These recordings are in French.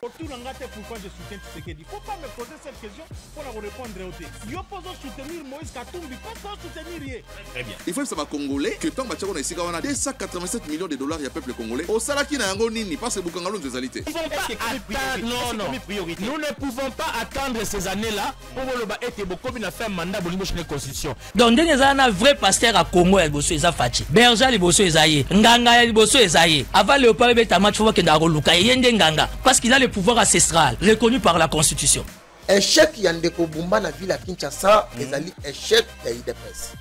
Autour d'un gâteau, pourquoi je soutiens Tshisekedi? Il ne faut pas me poser cette question pour la répondre au thé. Yo pose soutenir Moïse Katumbi, pas soutenir rien. Très bien. Il faut que ça va congolais que tant que on a ici, on a 287 millions de dollars, il y a peuple congolais. Au salaire qui n'a pas nini, parce que Bukangalo nous a alité. Non, nous ne pouvons pas attendre ces années-là pour être beaucoup de faire mandat pour la constitution. Donc, il y a un vrai pasteur à Congo, il y a Fachi. Berger, il y a Nganga, il y a avant Léopold Betama, il faut qu'il y ait Nganga. Parce qu'il a le pouvoir ancestral reconnu par la constitution. Échec Yandeko Bumba na ville à Kinshasa, ezali échec ya IDPS.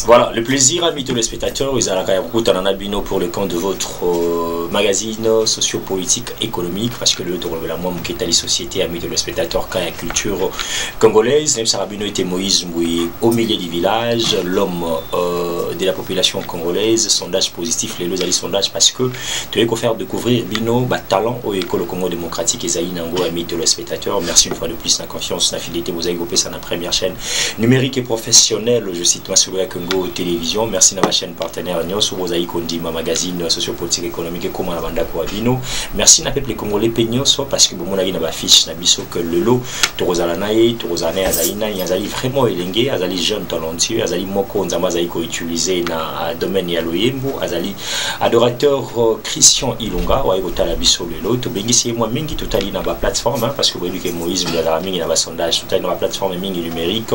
Voilà, le plaisir, amis téléspectateurs, ils ont Bino pour le compte de votre magazine sociopolitique économique, parce que le la moi qui est la société, amis téléspectateurs, quand il y a culture congolaise, même Sarabino était Moïse Mouy au milieu du village, l'homme de la population congolaise, sondage positif, les deux sondages, parce que tu veux faire découvrir Bino, talent au école Congo démocratique, et Zaï Nango, amis téléspectateurs, merci une fois de plus, la confiance, la fidélité, vous avez groupé ça dans la première chaîne numérique et professionnelle, je cite moi sur le Congo télévision, merci à ma chaîne partenaire Nyos, vous avez conduit ma magazine sociopolitique économique et comment la bande Kouabino, merci à peuple congolais Peignos, parce que bon, on a une affiche, na biso que le lot, Torozalanae, Torozane, Azaïna, Yazali vraiment élengué, Azali jeune talentueux, Azali moko, Nzamazaï ko utilisé na domaine ya loyembo, Azali adorateur Christian Ilunga, wa yota la biso le lot, Bengisi moi mingi totali na ba plateforme, parce que vous voyez que Moïse Mouya mingi na ba sondage, totali na ba plateforme mingi numérique,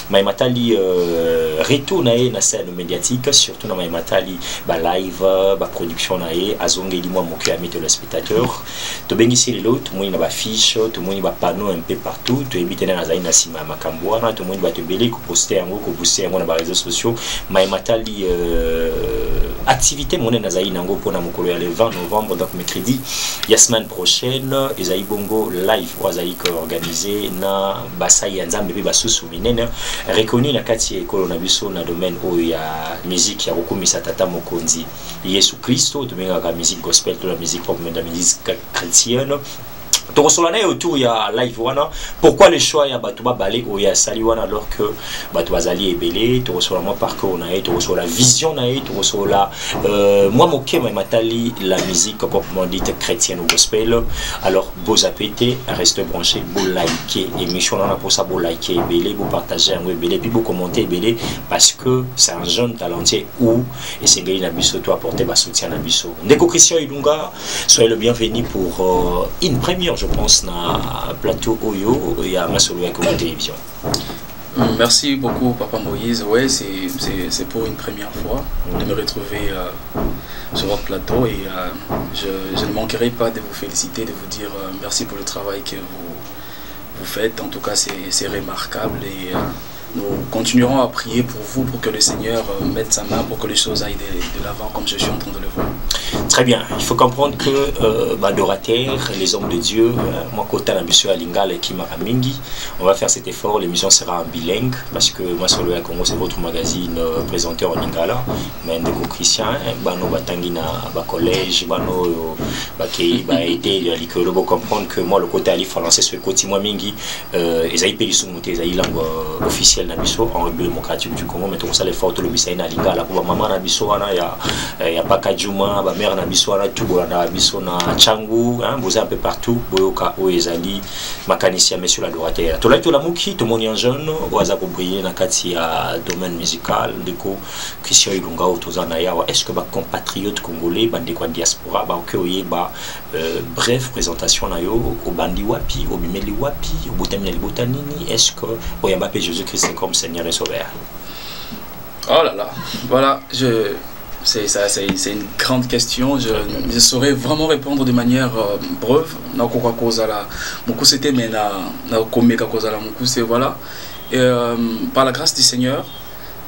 Maïmatali retour na na scène médiatique, surtout dans ma matali ba live ba production na e azonge di moi mon cœur ami téléspectateur to bengisi les autres moi na ba fiche to moi ba panneau un peu partout to éviter na zaina sima makambwa na to moi ba te belé ko poster ngo ko booster ngo na ba réseaux sociaux ma matali activité mon na zaina ngo pona mokolo ya le 20 novembre donc mercredi la semaine prochaine ezai bongo live wazai organisé na basai ya nzambe be basusu minene reconnu na kati ekolo na biso na domaine où il y a musique, il y a beaucoup de tata mokonzi Yesu Christo, de la musique gospel, de la musique pop, de la musique chrétienne. Autour il y a live wana. Pourquoi le choix il y a Batouba Balé ou il y a Saliwana alors que Batouba Zali est belé, tu reçois moi parcours nae, tu reçois la vision nae, tu reçois la moi mon kéma matali la musique proprement dite chrétienne ou gospel. Alors beaux appétés, restez branchés, beau liker émission on a pour ça beau liker belé, beau partager un belé puis beau commenter belé parce que c'est un jeune talentueux ou et c'est gagné Nabiso toi apporter bas soutien Nabiso. Ndeko Christian Ilunga, soyez le bienvenu pour une première je pense na plateau Oyo et à Masolo à Congo télévision. Merci beaucoup Papa Moïse. Ouais, c'est pour une première fois de me retrouver sur votre plateau et je ne manquerai pas de vous féliciter, de vous dire merci pour le travail que vous faites. En tout cas, c'est remarquable et nous continuerons à prier pour vous, pour que le Seigneur mette sa main, pour que les choses aillent de l'avant comme je suis en train de le voir. Très bien, il faut comprendre que adorateurs, les hommes de Dieu, moi côté la mission à Lingala et Kimara Mingi, on va faire cet effort, l'émission sera en bilingue parce que moi sur le Congo c'est votre magazine présenté en Lingala, mais Ndeko Christian, bano batangina ba collège, bano bakei ba été à l'école pour comprendre que moi le côté ali français sur le côté moi mingi ezai peli sumuté ezai langue officielle na biso en République démocratique du Congo, mais tout ça les fortes le bisaina na Lingala pour maman na biso wana ya Pakajuma ba mère na biso wana tout na biso na Changu hein vous un peu partout boyoka o ezali makanisi monsieur l'adorateur to la to la muki to moni en jeune oaza ko briller na kati ya domaine musical Ndeko Christian Ilunga otozana yawa est-ce que ba compatriotes congolais bande kwa diaspora ba ke oyeba bref présentation na yo au bandi wapi au bimeli wapi au botamina libotanini est-ce que oyamba pe Jésus-Christ comme Seigneur et Sauveur? Oh là là, voilà, c'est une grande question. Je saurais vraiment répondre de manière brève. C'était mais voilà. Et par la grâce du Seigneur,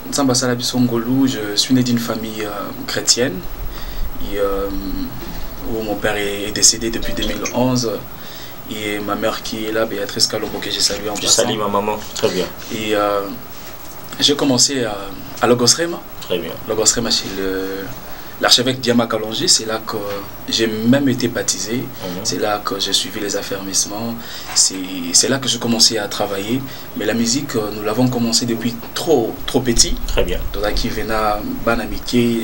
je suis né d'une famille chrétienne où mon père est décédé depuis 2011 et ma mère qui est là, Béatrice Kalombo, que j'ai salué en passant. Je salue ma maman, très bien. Et j'ai commencé à Logos Rema. Très bien. Logos Rema chez l'archevêque Diama Kalonji, c'est là que j'ai même été baptisé. C'est là que j'ai suivi les affermissements. C'est là que j'ai commencé à travailler. Mais la musique, nous l'avons commencé depuis trop petit. Très bien. Dans qui venait Banamike.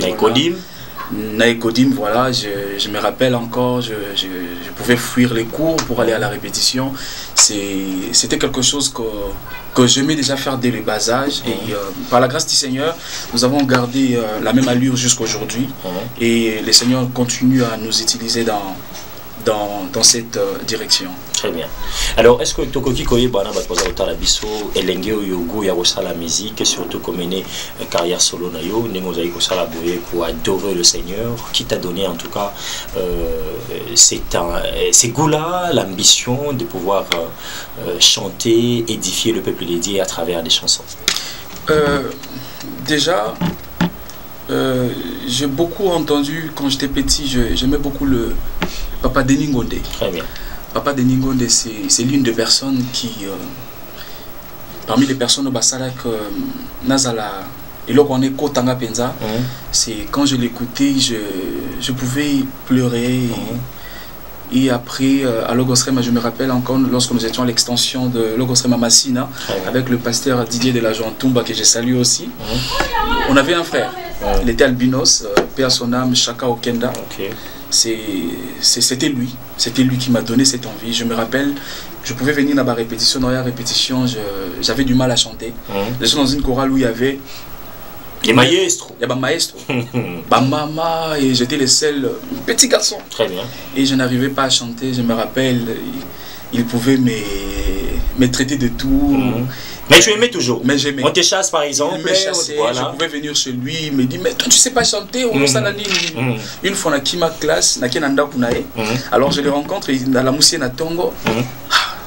Naïkodim, voilà, je me rappelle encore, je pouvais fuir les cours pour aller à la répétition. C'était quelque chose que j'aimais déjà faire dès le bas âge. Et par la grâce du Seigneur, nous avons gardé la même allure jusqu'à aujourd'hui. Et le Seigneur continue à nous utiliser dans cette direction. Très bien. Alors, est-ce que Tokoki Koye Bana Batpoza Otarabiso, Elenge Yogo Yarosa la musique, et surtout comme une carrière solo Nayo, Nengozaï Kosala Boye, pour adorer le Seigneur, qui t'a donné en tout cas ces goûts-là, l'ambition de pouvoir chanter, édifier le peuple dédié à travers des chansons? Déjà, j'ai beaucoup entendu quand j'étais petit, j'aimais beaucoup le Papa Denis Ngonde. Très bien. Papa Denis Ngonde, c'est l'une des personnes qui, parmi les personnes au Bassalak, Nazala, et là on est Kotanga Penza, c'est quand je l'écoutais, je pouvais pleurer. Et après, à Logosrema, je me rappelle encore lorsque nous étions à l'extension de Logosrema Massina, avec le pasteur Didier de la Jantumba, que je salue aussi. On avait un frère, il était albinos, paix à son âme, Chaka Okenda. C'était lui qui m'a donné cette envie. Je me rappelle, je pouvais venir dans ma répétition, dans la répétition, j'avais du mal à chanter. J'étais dans une chorale où il y avait les maestros. Il y avait maestro, maman, et j'étais le seul petit garçon. Très bien. Et je n'arrivais pas à chanter. Je me rappelle, il pouvait me traiter de tout. Mais tu aimais toujours. Mais j'aimais. On te chasse par exemple. Il me chassait, voilà. Je pouvais venir chez lui, il me dit mais toi tu sais pas chanter. Une fois dans ma classe, alors je le rencontre dans la Moussienne à Tongo.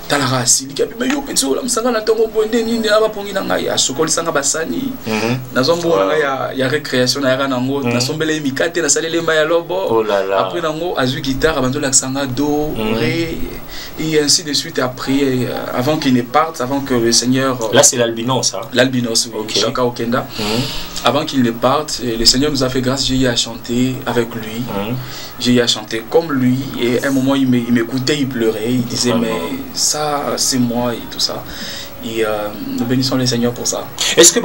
Talara silika mais yo petso la msanga na tongo bonde nini na bapongi na ngai asokoli sanga basani nazombo na ya récréation na ya nango nasombele mikate na salele maya lobo après nango azui guitare avant la sanga do ré et ainsi de suite. Après avant qu'il ne parte, avant que le Seigneur là c'est l'albinos hein. L'albinos oui, Chaka Okenda. Avant qu'il ne parte, le Seigneur nous a fait grâce, j'ai eu à chanter avec lui. J'ai eu à chanter comme lui et à un moment il m'écoutait, il pleurait, il disait mais ça c'est moi et tout ça. Et nous bénissons le Seigneur pour ça. Est-ce que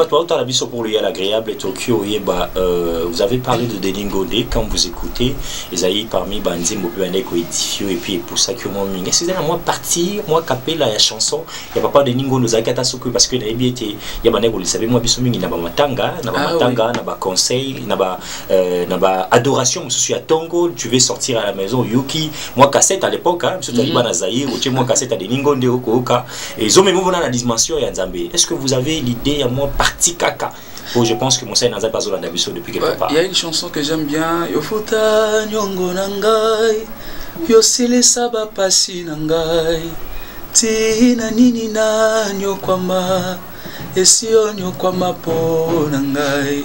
pour lui l'agréable et Tokyo, vous avez parlé de Denis Ngonde quand vous écoutez Esaïe parmi Banzi Mopéaneko édifié et puis pour ça que moi c'est moi partir moi capé la chanson il y a pas Denis Ngonde Zakata Soko parce que il y a mané vous le savez moi biso mingi na ba matanga na ba conseil na ba adoration je suis à Tongo tu veux sortir à la maison Yuki moi cassette à l'époque hein surtout à na Zaïre ou moi cassette à Denis Ngonde Okoka et ils ont même na est-ce que vous avez l'idée à moi parti caca? Oh, je pense que mon Seigneur n'a pas besoin d'habitude depuis quelque part. Il y a une chanson que j'aime bien. Yofuta nyongo nangai, yosile saba pasi nangai, tina nini na nyokwama, esio nyokwama po nangai,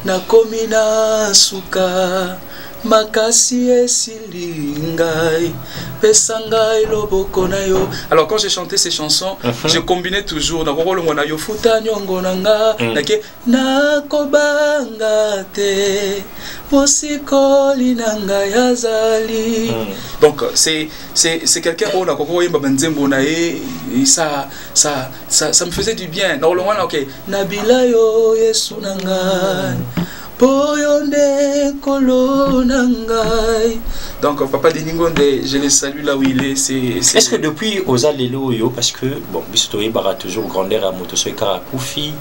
nakomi na suka. Makasi esilingai pesangai loboko na yo. Alors quand j'ai chanté ces chansons, je combinais toujours na rolo mona yo futa nyongo nanga nake nakobanga te mosikoli nanga yazali. Donc c'est quelqu'un oh na koko yemba banzembo na et ça me faisait du bien. Na rolo mona OK nabila yo yesu nanga donc Papa Denis Ngonde, je le salue là où il est. Est-ce que depuis Oza Lelo Yo, parce que bon, Bisotoé Bara toujours grandeur à Motosoy Karakoufi,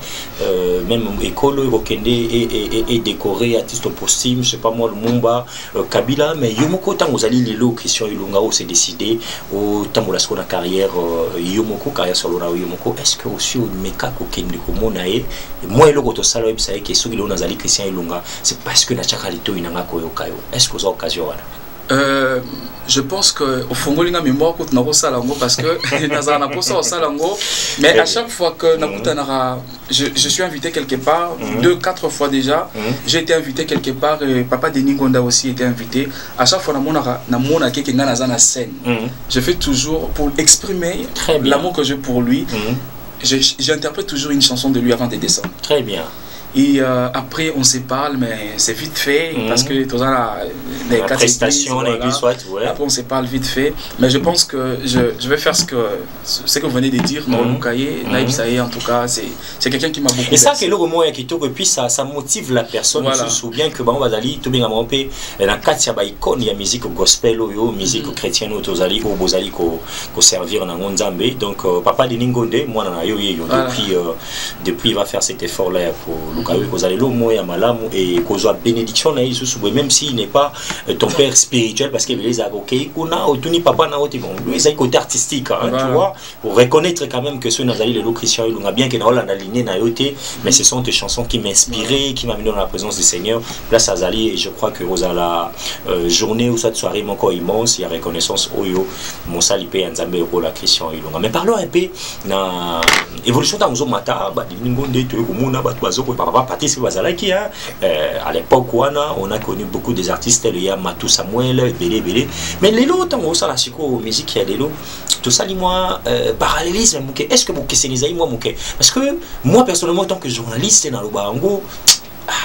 même Ekolo Rokende est décoré artiste posthume, je sais pas moi le Mumba, Kabila, mais Yomoko tant aux Ali Lelo Christian Ilunga s'est décidé au temps où la seconde carrière Yomoko carrière sur l'ora Yomoko. Est-ce que aussi au Meka Kokende Komonae, moi le Goto Salo Ibsae qui est sur l'ona Zali Christian Ilunga. C'est parce que la chakalito inanga koyokayo. Est-ce que vous avez occasion je pense que au fond l'inga mémoire que na salango parce que nazana posa salango mais à chaque fois que nakutanara je suis invité quelque part 2-4 fois déjà j'ai été invité quelque part et Papa Denis Ngonda aussi était invité à chaque fois na mona ke nga nazana scène je fais toujours pour exprimer l'amour que j'ai pour lui j'interprète toujours une chanson de lui avant de descendre. Très bien. Et après, on se parle, mais c'est vite fait, parce que tous les prestations, voilà. Après, on se parle vite fait. Mais je pense que je vais faire ce que vous venez de dire, Naïb Saïe, en tout cas, c'est quelqu'un qui m'a beaucoup. Et ça, c'est le moment qui et puis ça motive la personne. Voilà. Je me souviens que Bango Bazali, tout bien monté, dans le cadre de icône, il y a musique gospel, musique chrétienne, Tozali, au Bozali, ko servir dans le Nzambé. Donc, papa de Ningonde, moi, depuis, il va faire cet effort-là pour Lukawe, Kozali, le mot, Yamalamu, et Kozoa bénédiction, même s'il n'est pas ton père spirituel, parce qu'il les a ok, Kuna, ou Tuni Papa, bon, lui, c'est un côté artistique, tu vois, pour reconnaître quand même que ce Nazali, le Christian, il a bien qu'il a aligné Nayote, mais ce sont des chansons qui m'inspiraient, qui m'amenaient dans la présence du Seigneur. Place Azali, et je crois que vous avez la journée ou cette soirée, encore immense, il y a reconnaissance, Oyo, mon salipé, Nzambe, la Christian, mais parlons un peu na évolution dans nos mata, à l'époque on a connu beaucoup des artistes, il y a Matou Samuel, Bélé, mais les lots, tant que ça la chico musique il y a des lots, tout ça moi parallélisme, est-ce que vous questionnisez moi parce que moi personnellement en tant que journaliste dans le Bango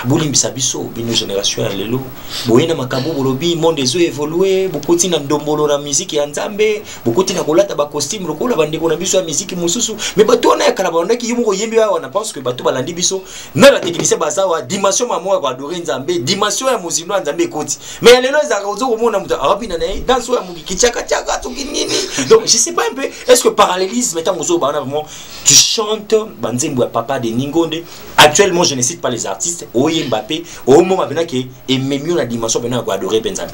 Bolimbisa biso bino génération ya lelo boyena makambo bolobi monde ezo évoluer bokoti na ndombolo na musique ya Nzambe bokoti na kolata ba costume lokola bandeko na biso ya musique mususu mais bato na ya kala banda ki yimo yembi wa na pense que bato balandi biso na ba technicien bazawa dimension mamo ya adorer Nzambe dimension ya muzino Nzambe ekoti mais lelo ezaka ozo komona muta abina na danse ya mukiki chaka tukinini donc je sais pas un peu est-ce que parallélisme étant ozo bana vraiment tu chantes banzembo ya papa de Ningonde actuellement je ne cite pas les artistes Oye Mbappé, au moment qui est même mieux la dimension de adorer Benzami.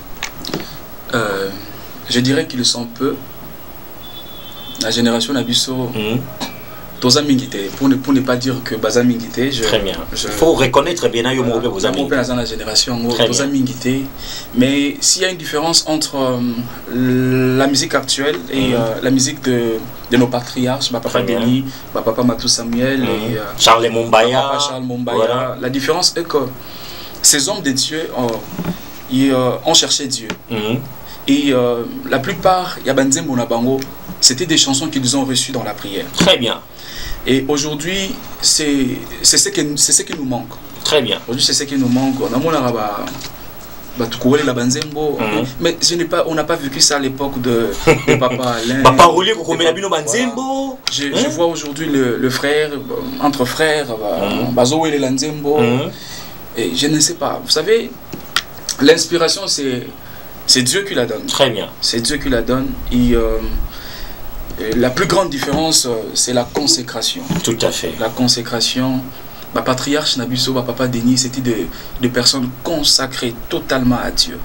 Je dirais qu'ils sont peu. La génération Nabiso, tous amis pour ne pas dire que Bazami Ngité. Très bien. Il faut reconnaître bien vos amis. La génération, tous amis Ngité. Mais s'il y a une différence entre la musique actuelle et la musique de nos patriarches, Papa Denis, Papa Matou Samuel et Charles Mombaya. Voilà. La différence est que ces hommes de Dieu ont cherché Dieu. Et la plupart, Yabanzem Bonabango, c'était des chansons qu'ils ont reçues dans la prière. Très bien. Et aujourd'hui, c'est ce qui nous manque. Très bien. Aujourd'hui, c'est ce qui nous manque. On a la Banzembo, mais on n'a pas vécu ça à l'époque de Papa Alain. Papa Roulé, Banzembo. Je vois aujourd'hui le frère, entre frères, Bazo et Lanzembo. Et je ne sais pas. Vous savez, l'inspiration, c'est Dieu qui la donne. Très bien. C'est Dieu qui la donne. Et la plus grande différence, c'est la consécration. Tout à fait. La consécration. Ma patriarche Nabiso, ma papa Denis, c'était des personnes consacrées totalement à Dieu.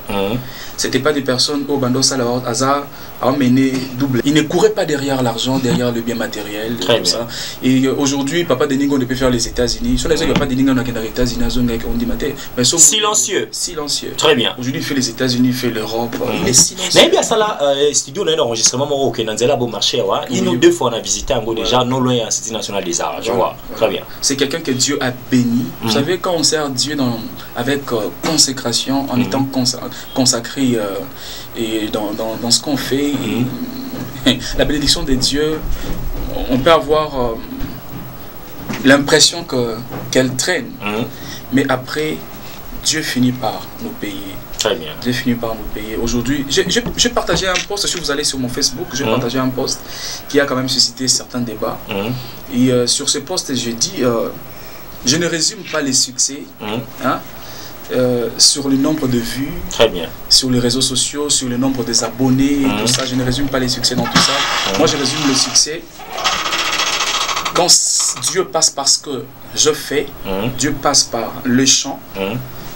C'était pas des personnes au Bando Salawat Hazard à mener double. Ils ne couraient pas derrière l'argent, derrière le bien matériel. Très tout bien. Ça. Et aujourd'hui, papa Denis, on peut faire les États-Unis. Sur les papa Denis, on a les États-Unis, on dit mais silencieux. Silencieux. Très bien. Aujourd'hui, il fait les États-Unis, il fait l'Europe. Il est silencieux. Mais bien ça là, studio, on a un enregistrement au Kenanzela, bon marché. Une ou deux fois, on a visité Ango déjà, non loin à l'Institut national des arts. Je vois. Très bien. C'est quelqu'un que Dieu a béni. Vous savez, quand on sert Dieu avec consécration, en étant consacré et dans ce qu'on fait, la bénédiction de Dieu, on peut avoir l'impression qu'elle traîne. Mais après, Dieu finit par nous payer. Très bien. Dieu finit par nous payer. Aujourd'hui, j'ai partagé un post, si vous allez sur mon Facebook, j'ai partagé un post qui a quand même suscité certains débats. Et sur ce post, je dis... je ne résume pas les succès sur le nombre de vues, très bien, sur les réseaux sociaux, sur le nombre des abonnés, tout ça. Je ne résume pas les succès dans tout ça. Moi, je résume le succès quand Dieu passe par ce que je fais, Dieu passe par le chant,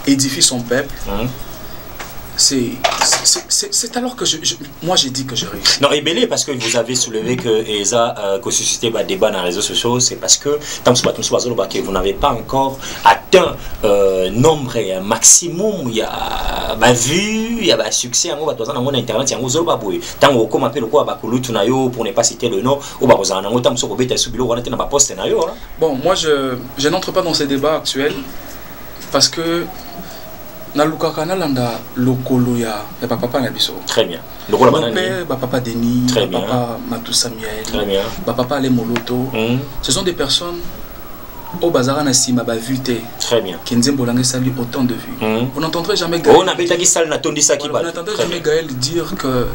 édifie son peuple. C'est alors que moi j'ai dit que je réussis. Non, et belé parce que vous avez soulevé que ESA que suscité un débat dans les réseaux sociaux, c'est parce que vous n'avez pas encore atteint nombre et un maximum. Il y a vu, il y a succès en internet, il y a tant qu'on appelle le quoi pour ne pas citer le nom, bon, moi je n'entre pas dans ces débats actuels parce que papa Nabiso. Très bien. Mon père, papa Denis, papa Matou Samuel, papa Ale Moloto. Ce sont des personnes au bazar na sima ba vute. Très bien. Kenzembo Lange sali autant de vues. Vous n'entendrez jamais Gaël. On n'entendrez jamais Gaël dire que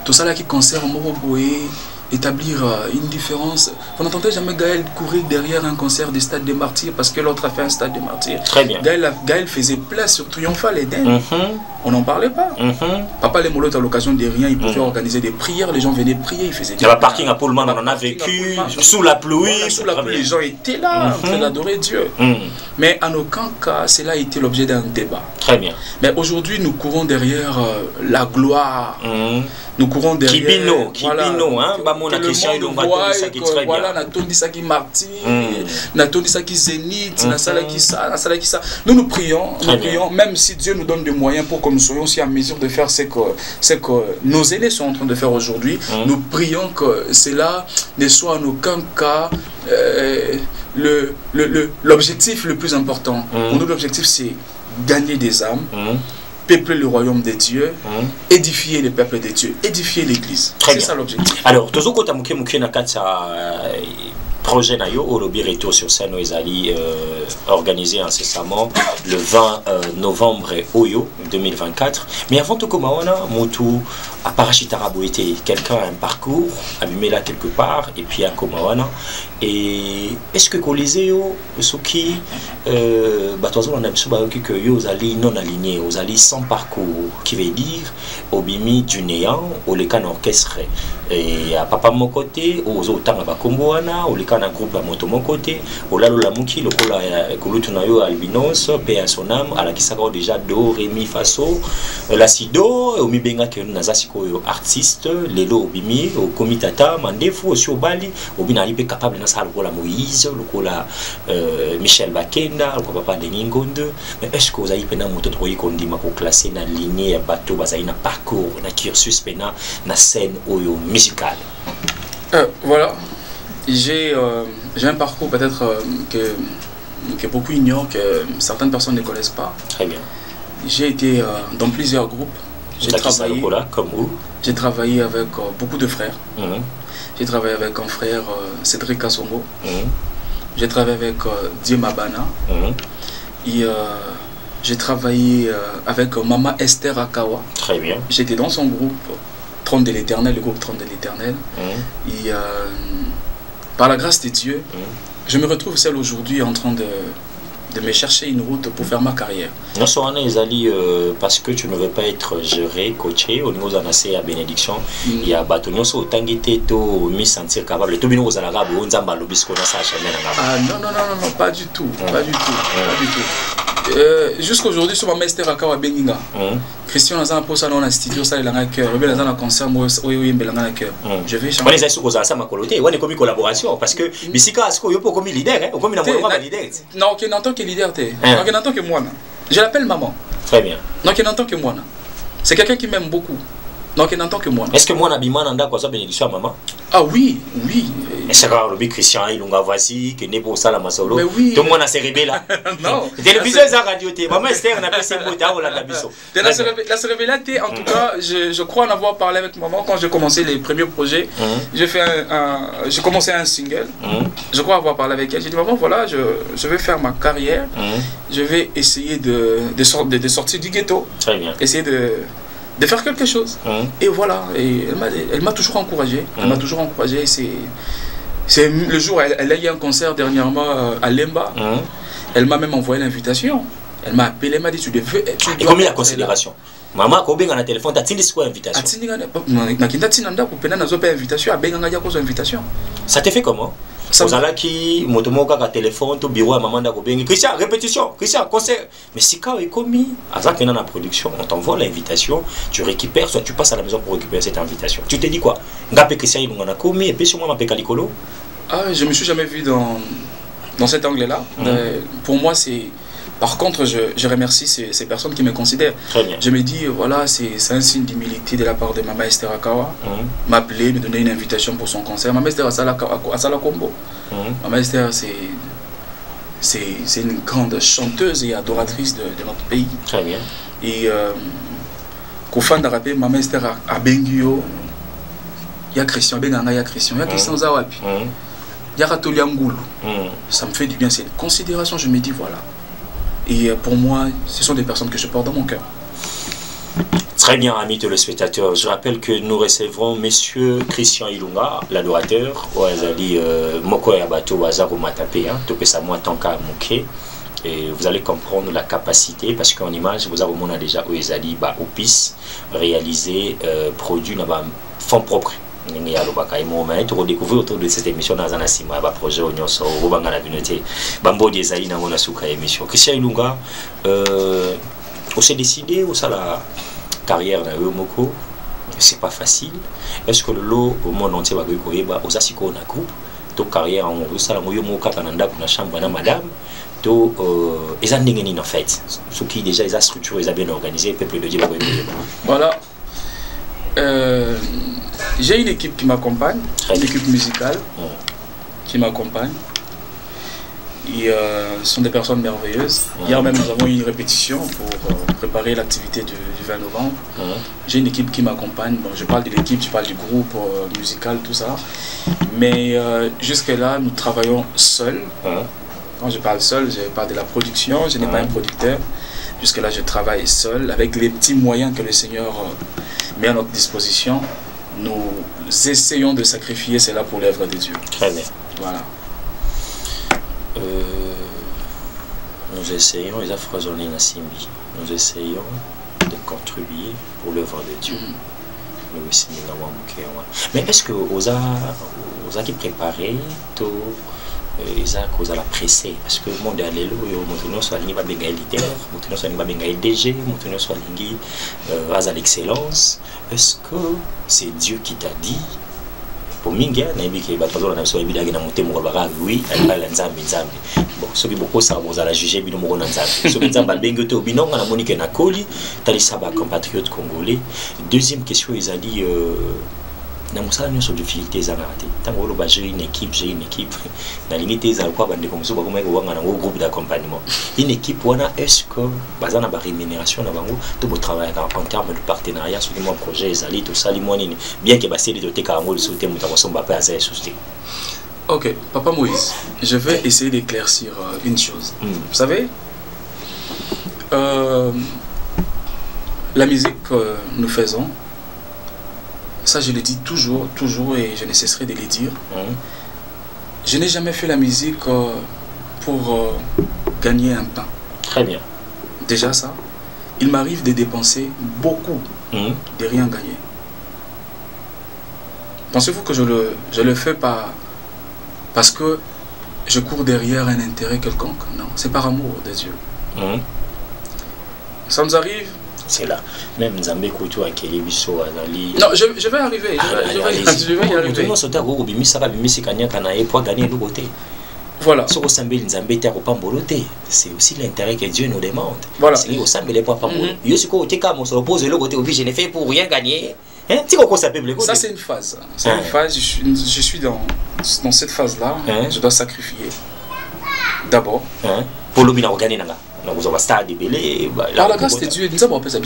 tout ça là qui concerne Moroboé établir une différence. Vous n'entendrez jamais Gaël courir derrière un concert du Stade des Martyrs parce que l'autre a fait un Stade des Martyrs. Très bien. Gaël faisait place sur Triomphal Eden. On n'en parlait pas. Papa les Molottes à l'occasion de rien, il pouvait organiser des prières, les gens venaient prier, il faisait. Il y avait parking à Pullman, on en a vécu sous la pluie. Voilà, sous la pluie, les gens étaient là en train d'adorer Dieu. Mais en aucun cas, cela a été l'objet d'un débat. Très bien. Mais aujourd'hui, nous courons derrière la gloire. Nous courons derrière. Kibino, hein, que le monde voit et que voilà, Natondi Saki Martyr, Natondi Saki Zénith, Nasalaki ça. Nous prions, même si Dieu nous donne des moyens pour que nous soyons aussi en mesure de faire ce que nos aînés sont en train de faire aujourd'hui. Nous prions que cela ne soit en aucun cas l'objectif le plus important. Pour nous, l'objectif, c'est gagner des âmes. Peupler le royaume de Dieu, édifier le peuple de Dieu, édifier l'église. C'est ça l'objectif. Alors, toujours quand tu as projet nayo au lobby retour sur scène Ezali organisé incessamment le 20 novembre Oyo 2024. Mais avant tout comme Motu à Parachitarabo était quelqu'un a un parcours abîmé là quelque part et puis à Komawana et est-ce que Coliseo Soki batozo on a besoin que yo Ezali non aligné aux ali sans parcours qui veut dire obimi du néant au lekan orchestre et à papa mon côté aux autant à Komboana au lekan un groupe à moto mon côté au lalo la muki le kola kolutunayo albinos paix à son âme à la kisaka déjà do remi faso la sido au mibenga que nazasiko artiste lelo obimi au komitata mandefu aussi au bali obina lipe capable na ça le kola Moïse le kola Michel Bakenda le papa de Ningonde mais est-ce que vous avez pena moto troyi kondima ko classer na lignée ya bateau bazai na parcours na cursus pena na scène oyo musicale voilà. J'ai un parcours peut-être que beaucoup ignorent, que certaines personnes ne connaissent pas. Très bien. J'ai été dans plusieurs groupes. J'ai travaillé, comme où? J'ai travaillé avec beaucoup de frères. J'ai travaillé avec un frère, Cédric Kassongo. J'ai travaillé avec Dieu Mabana. Et j'ai travaillé avec Maman Esther Akawa. Très bien. J'étais dans son groupe, Trône de l'Éternel, le groupe Trône de l'Éternel. Et par la grâce de Dieu, je me retrouve seul aujourd'hui en train de me chercher une route pour faire ma carrière. Non seulement parce que tu ne veux pas être géré, coaché, au niveau de la bénédiction, il y a Batonio so tangité to me sentir capable. Tout bien aux Arabes, on zamba lobisco na sa chaîne. Ah non, pas du tout, pas du tout. Jusqu'aujourd'hui, sur ma master Akawa Benginga, Christian Nazan pour ça dans un studio, ça il a un cœur. Rebelle Nazan un concert, moi oui, il a un cœur. Je vais changer. On les a sur ça ma coloté, on est comme collaboration parce que Bissika Asko yo comme leader, comme il a mon leader. Non, qui n'entend que leader t'es. Non, qui n'entend que moi. Je l'appelle maman. Très bien. Non, qui n'entend que moi. C'est quelqu'un qui m'aime beaucoup. Donc il n'entend que moi. Est-ce que moi n'abîme nanda quoi ça bénédiction à maman? Ah oui. Est-ce que le Christian il a voici que n'est pas ça la masolo? Mais oui. Tout le monde a ses rebelles là. Non. Télévision et radio té. Maman Esther on a fait ses mots là la biso. La se révéler en tout cas, je crois en avoir parlé avec maman quand j'ai commencé les premiers projets. J'ai commencé un single. Je crois avoir parlé avec elle. J'ai dit maman voilà, je vais faire ma carrière. Je vais essayer de sortir du ghetto. Très bien. Essayer de faire quelque chose. Et voilà, et elle m'a toujours encouragé. Elle m'a toujours encouragé. C'est le jour, elle a eu un concert dernièrement à Lemba. Elle m'a même envoyé l'invitation. Elle m'a appelé, elle m'a dit tu dois. Et combien la considération? Maman, quand on a un téléphone, tu as dit quoi invitation? Ça te fait comment? Ozalaki motomoka ka téléphone to bureau à maman da kobengi Christian répétition Christian concert mais si quand est commis azak dans la production on t'envoie l'invitation tu récupères soit tu passes à la maison pour récupérer cette invitation tu te dis quoi ngape Christian il ngana commis et puis sur moi m'appelle Kalikolo. Ah je me suis jamais vu dans cet angle là. Pour moi c'est par contre, je remercie ces personnes qui me considèrent. Très bien. Je me dis, voilà, c'est un signe d'humilité de la part de Maman Esther Akawa. M'appeler, me donner une invitation pour son concert. Maman Esther à Sala Combo. Maman Esther, c'est une grande chanteuse et adoratrice de notre pays. Très bien. Et Kofan d'Arabé, Maman Esther à Bengio, il y a Christian, il y a Christian Zawapi. Yaratoli Angoulou. Ça me fait du bien, c'est une considération, je me dis voilà. Et pour moi, ce sont des personnes que je porte dans mon cœur. Très bien, amis téléspectateurs. Je rappelle que nous recevrons Monsieur Christian Ilunga, l'adorateur, au Azali Moko Yabato Wazaro Matape, Topé Samoa Tanka Mouké. Et vous allez comprendre la capacité, parce qu'en image, vous avez déjà au Azali Opis réalisé, produit dans fonds propres. Nous allons découvrir autour de cette émission dans un projet on Christian Ilunga, on s'est décidé au la carrière dans Moko, c'est pas facile. Est-ce que le lot au monde entier va goyeba aux asiko na groupe to carrière en ça la moyo moka kananda pour la chambre na madame to ils ont en fait ce qui déjà ils ont structuré ils ont bien organisé peuple de Dieu. Voilà. J'ai une équipe qui m'accompagne, une équipe musicale qui m'accompagne. Ce sont des personnes merveilleuses. Hier même nous avons eu une répétition pour préparer l'activité du 20 novembre. J'ai une équipe qui m'accompagne. Bon, je parle de l'équipe, je parle du groupe musical, tout ça. Mais jusque-là, nous travaillons seuls. Quand je parle seul, je parle de la production. Je n'ai pas un producteur. Jusque-là, je travaille seul avec les petits moyens que le Seigneur met à notre disposition. Nous essayons de sacrifier cela pour l'œuvre de Dieu. Très bien. Voilà. Nous essayons, nous essayons de contribuer pour l'œuvre de Dieu. Mais est-ce que vous avez qui préparé tout ils ont la pressé parce que le monde est allé là, soit pas benga leader, soit pas benga DG, soit à l'excellence. Est-ce que c'est Dieu qui t'a dit? Pour minga nabi ke batazo na so ebida na mutemo ba oui elle parle nzambe bon ce qui beaucoup ça vous allez juger bino mo na nzambe so nzambe benga to bino na monique na koli tali saba compatriotes congolais. Deuxième question ils a dit na musala nyo so difficulté za ngati tango lo ba j'ai une équipe na limite za kwa bande comme so ba kuma ko ngana ngo groupe d'accompagnement une équipe wana est-ce que bazana ba rémunération na bango to bo travailler en termes de partenariat sur mon projet ezali to sali monini bien que ba seli to teka ngo le sauter muta kosomba pa za société. OK, Papa Moïse, je vais essayer d'éclaircir une chose. Vous savez la musique que nous faisons, ça je le dis toujours et je ne cesserai de le dire. Je n'ai jamais fait la musique pour gagner un pain. Très bien. Déjà ça, il m'arrive de dépenser beaucoup, de rien gagner. Pensez-vous que je le fais pas parce que je cours derrière un intérêt quelconque? Non, c'est par amour de Dieu. Ça nous arrive. C'est là. Même Nzambe Koutou à Kelibiso Azali. Non, je vais arriver. Je vais y arriver. Voilà. C'est aussi l'intérêt que Dieu nous demande. Voilà. C'est je n'ai fait pour rien gagner. Ça c'est une phase. C'est une phase. Je suis dans cette phase-là. Je dois sacrifier. D'abord. Pour le bien organiser. La grâce de Dieu, nous avons appelé ça.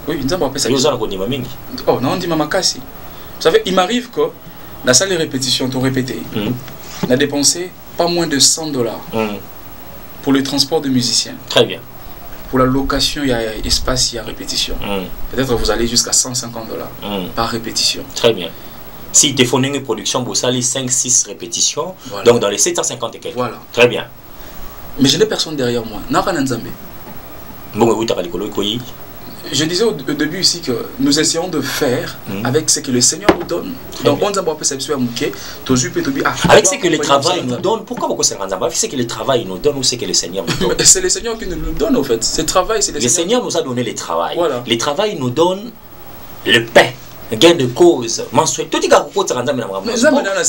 Oui, nous avons appelé ça. Oh, non, on dit Mamakasi. Vous savez, il m'arrive que dans la salle de répétition, on répété, on a dépensé pas moins de $100 pour le transport de musiciens. Très bien. Pour la location, il y a espace, il y a répétition. Peut-être vous allez jusqu'à $150 par répétition. Très bien. Si tu fais une production, vous allez 5-6 répétitions, voilà. Donc dans les 750 et quelques. Voilà. Très bien. Mais je n'ai personne derrière moi. Je disais au début ici que nous essayons de faire avec ce que le Seigneur nous donne. Donc, avec ce que le travail nous donne, pourquoi beaucoup c'est avec ce que le travail nous donne ou ce que le Seigneur nous donne? C'est le Seigneur qui nous le donne en fait. Ce travail, c'est le Seigneur nous a donné le travail. Voilà. Le travail nous donne le pain. Gain de cause mensuel tout tika kokota nzambe na mama musala ngana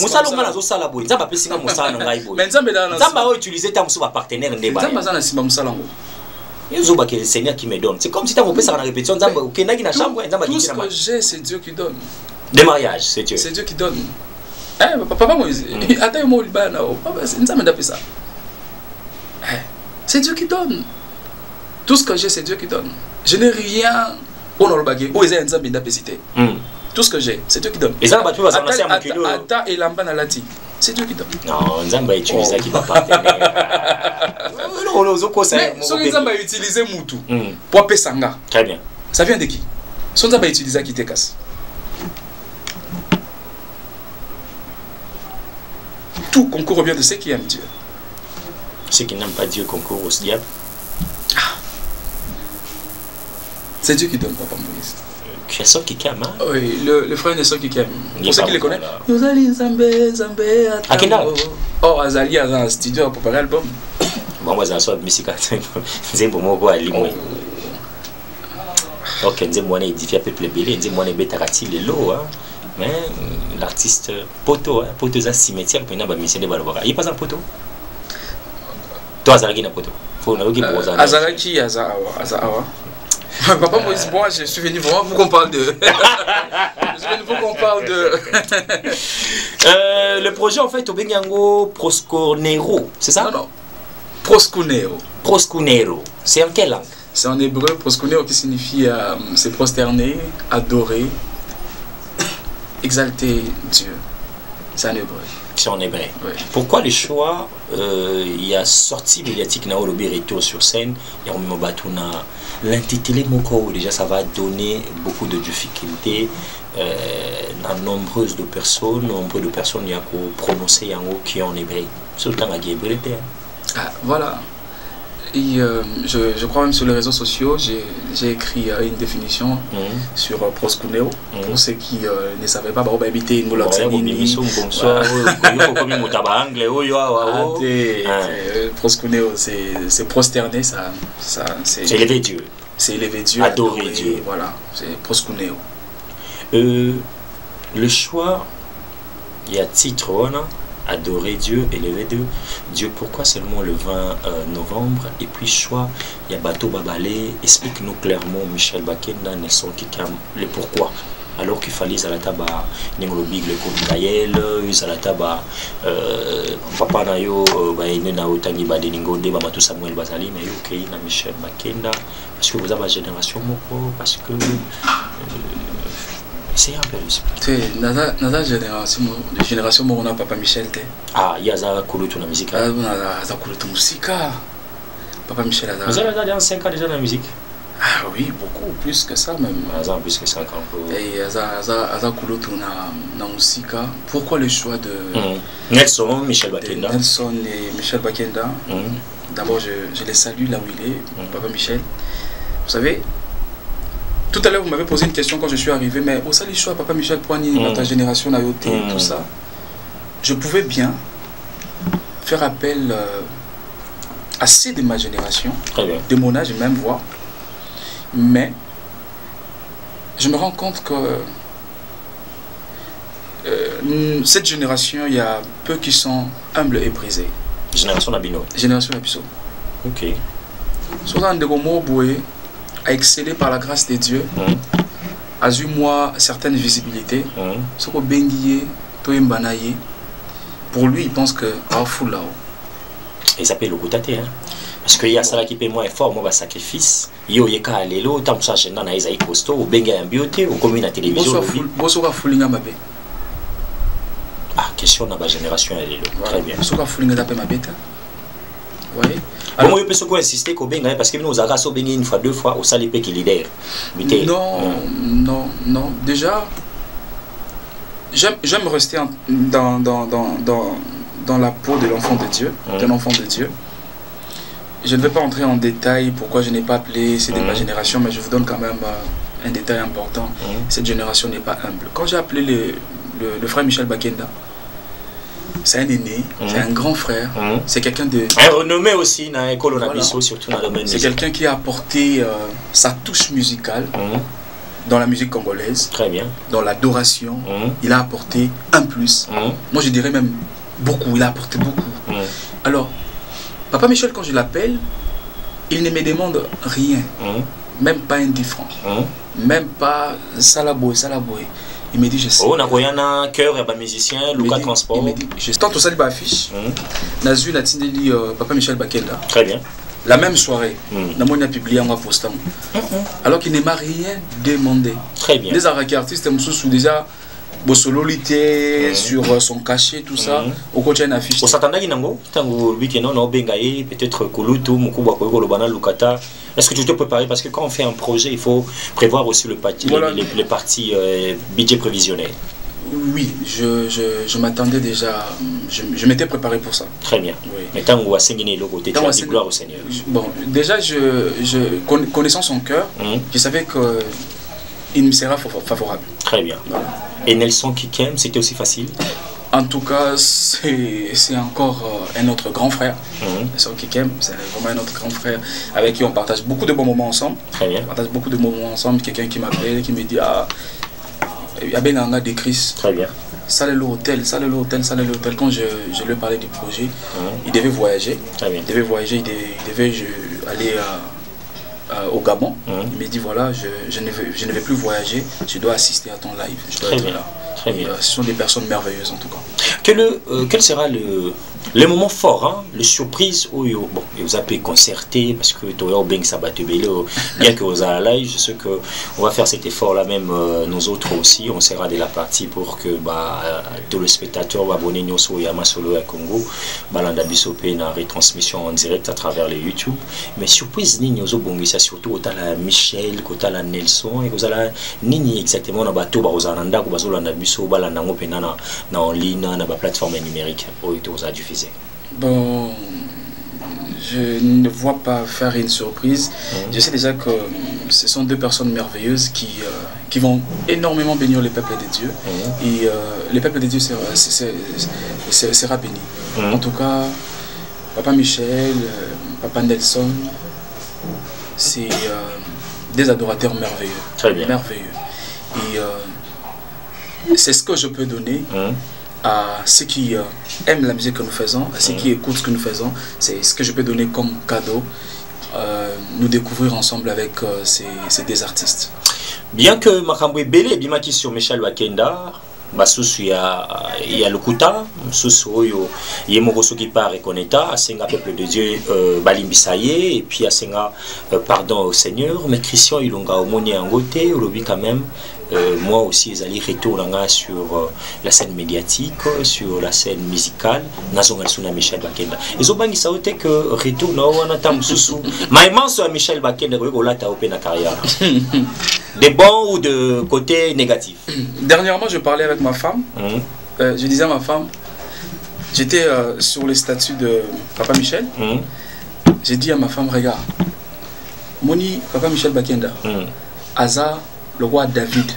zo sala boy nzamba pesinga musala na ngai boy nzamba o utiliser ta musu ba partenaire ndeba nzamba zana simba musala ngo yezo ba que le Seigneur qui me donne c'est comme si ta mopesa na répétition nzamba okenda ki na chambre nzamba tout ce que j'ai c'est Dieu qui donne des mariages c'est Dieu qui donne papa Moïse attends moi libana papa nzamba ndapesa c'est Dieu qui donne tout ce que j'ai c'est Dieu qui donne je n'ai rien on a le bagage oh ils ont nzamba ndapesité Tout ce que j'ai, c'est Dieu qui donne. Et ça, tu vas annoncer à mon Ata et Lamba Nalati, c'est Dieu qui donne. Non, Nzamba utilise ça qui va partenaire. Mais son Nzamba utilisé Moutou pour appeler Sanga. Très bien. Ça vient de qui? Son Nzamba utilisé qui te casse. Tout concourt bien de ceux qui aiment Dieu. Ceux qui n'aiment pas Dieu concourent au diable. C'est Dieu qui donne, Papa Moïse. C'est ça qui aime, hein? Oui, le frère de ceux qui aiment. Pour ceux qui les connaissent. Nous allons Zambé. À quel âge? Oh, Azali a un studio pour préparer l'album. Bon, moi, j'ai un musique. C'est pour moi, quoi, limon. Ok, nous avons édifié un peu plus belé. Nous avons bétarati les lots, hein. Mais l'artiste Poto, Poto est un cimetière. Il n'y a pas un Poto. Toi, Azalaki, un Poto. Azalaki, Azawa. Papa Moïse, moi je suis venu vraiment pour qu'on parle de. Je suis venu pour qu'on parle de. Le projet en fait au Bengango Proskunero, c'est ça? Non. Proskunero. Proskunero. C'est en quelle langue? C'est en hébreu, Proskunero qui signifie se prosterner, adorer, exalter Dieu. C'est en hébreu. C'est en hébreu. Oui. Pourquoi le choix? Il y a sorti médiatique na Olobi retour sur scène. Il y a un Batuna. L'intitulé Moko, déjà ça va donner beaucoup de difficultés dans nombreux de personnes il y a qu'à prononcer en haut qui est en hébreu. Surtout en hébreu. Voilà. Et je crois même sur les réseaux sociaux, j'ai écrit une définition sur Proskuneo. Pour ceux qui ne savaient pas, bah, habiter une Proskuneo, c'est prosterner, c'est élever Dieu. C'est élever Dieu, adorer Dieu. Voilà, c'est Proskuneo. Le choix, il y a titre, adorer Dieu, élever Dieu. Pourquoi seulement le 20 novembre? Et puis choix, il y a Bateau Babalé. Explique-nous clairement, Michel Bakenda, Nelson Kikam, le pourquoi. Alors qu'il fallait Zalataba, Ningolobig, le Koubikael, Zalataba, Papa Nayo, Nao Tangi Bade Ningonde, Bamatou Samuel Bazali, mais ok, na Michel Bakenda, parce que vous avez la génération Moko, parce que. C'est un peu expliqué. Dans génération on a Papa Michel. Ah, il y a ça Kouloutou la musique. Ah, il y a ça Kouloutou musique. Papa Michel a. Vous avez dans 5 ans déjà dans la musique? Ah oui, beaucoup, plus que ça même. Plus que 5 ans. Et il y a ça Kouloutou la musique. Pourquoi le choix de. Nelson, Michel Bakenda. Nelson et Michel Bakenda. D'abord, je les salue là où il est, Papa Michel. Vous savez. Tout à l'heure, vous m'avez posé une question quand je suis arrivé, mais au salut choix, Papa Michel Poigny, notre génération Nayoté, tout ça, je pouvais bien faire appel à ceux de ma génération, de mon âge, même voix, mais je me rends compte que cette génération, il y a peu qui sont humbles et brisés. Génération Nabino. Génération Nabiso. Ok. Souvent, de Gomo Boué a excellé par la grâce de Dieu, a eu moi certaines visibilités. Ce qu'on benguié, peu mbanaye. Pour lui, il pense que ah fou là. Il s'appelle le Goutate, hein. Parce qu'il y a ça qui paie moins fort, moi, sacrifice. Yo yeka alelo, tant que ça, j'ai dans Isaïe costaud, au benga en bioté, au commun à télévision. Bosoka foulinga mabé. Ah, question dans ma génération alelo. Très bien. Bosoka foulinga d'après ma bête. Oui. Alors, je peux insister qu'au benga parce que nous avons benga une fois, 2 fois, au salipé qui leader. Non. Déjà, j'aime rester dans la peau de l'enfant de Dieu, d'un enfant de Dieu. Je ne vais pas entrer en détail pourquoi je n'ai pas appelé c'est de ma génération, mais je vous donne quand même un détail important. Cette génération n'est pas humble. Quand j'ai appelé le frère Michel Bakenda, c'est un aîné, c'est un grand frère, c'est quelqu'un de... Un renommé aussi dans l'école Onabiso, surtout dans le domaine. C'est quelqu'un qui a apporté sa touche musicale dans la musique congolaise. Très bien. Dans l'adoration, il a apporté un plus. Moi je dirais même beaucoup, il a apporté beaucoup. Alors, Papa Michel, quand je l'appelle, il ne me demande rien, même pas un 10 francs, même pas salaboué. Il me dit, je sais. Oh, on a un cœur, il y a un musicien, Lucas Transport. Il me dit, je tente au salut affiche. Nazu Natindeli, Papa Michel Bakenda. Très bien. la même soirée, Namoni a publié un post alors qu'il ne m'a rien demandé. Très bien. Des artistes sont déjà Bossololité sur son cachet, tout ça. Au côté d'une affiche. Au Satana Nango, tango week-end non bengaye peut-être Kolutu, Mukuba Koyo, Bana Lukata. Est-ce que tu te prépares parce que quand on fait un projet, il faut prévoir aussi le parti, voilà. les parties budget prévisionnel. Oui, je m'attendais déjà, je m'étais préparé pour ça. Très bien. Oui. Mais tant qu'on a saigné le côté, tu as dit gloire au Seigneur. Bon, déjà, connaissant son cœur, je savais qu'il me sera favorable. Très bien. Voilà. Et Nelson Kikem, c'était aussi facile? En tout cas, c'est encore un autre grand frère. Nelson Kikem, c'est vraiment un autre grand frère avec qui on partage beaucoup de bons moments ensemble. Très bien. On partage beaucoup de moments ensemble. Quelqu'un qui m'appelle, qui me dit il y a bien un des Chris. Très bien. Ça l'hôtel. Quand je lui ai parlé du projet, il devait voyager. Très bien. Il devait voyager, il devait aller au Gabon. Il m'a dit voilà, je ne vais plus voyager, je dois assister à ton live. Je dois être là. Très bien. Ce sont des personnes merveilleuses en tout cas. Quel sera le moment fort, hein, le surprise où bon, vous avez concerté parce que bien que vous allez live, je sais que on va faire cet effort là même nous autres aussi, on sera de la partie pour que tous les spectateurs abonnés nous sur Yama Solo à Congo, balanda bisopé na retransmission en direct à travers les YouTube. Mais surprise ni nous obongisa surtout au la Michel, au la Nelson et vous allez ni exactement na bateau bazolanda ko bazolanda biso balanda ngopena na en ligne na ba plateforme numérique où vous a diffusé. Bon, je ne vois pas faire une surprise. Je sais déjà que ce sont deux personnes merveilleuses qui vont énormément bénir le peuple de Dieu. Et le peuple de Dieu sera béni. En tout cas, Papa Michel, Papa Nelson, c'est des adorateurs merveilleux. Très bien. Merveilleux. Et c'est ce que je peux donner à ceux qui aiment la musique que nous faisons, à ceux qui écoutent ce que nous faisons. C'est ce que je peux donner comme cadeau, nous découvrir ensemble avec ces deux artistes. Bien que Makambwe Bele bimaki sur Michel Bakenda, basusu ya Lokuta, susu oyo yemoroso qui part reconnaîta, asenga peuple de Dieu balimbisaye et puis asenga pardon au Seigneur, mais Christian Ilonga omoni angote, olobi quand même. Moi aussi, ils allaient retourner sur la scène médiatique, sur la scène musicale. Nazongal suna Michel Bakenda. Ils ont bangi saoté que retourne on attend sous. Maïman sur Michel Bakenda là ta open carrière. De bons ou de côté négatif. Dernièrement, je parlais avec ma femme. Je disais à ma femme, j'étais sur les statuts de Papa Michel. J'ai dit à ma femme, regarde, Moni, Papa Michel Bakenda, Aza, le roi David.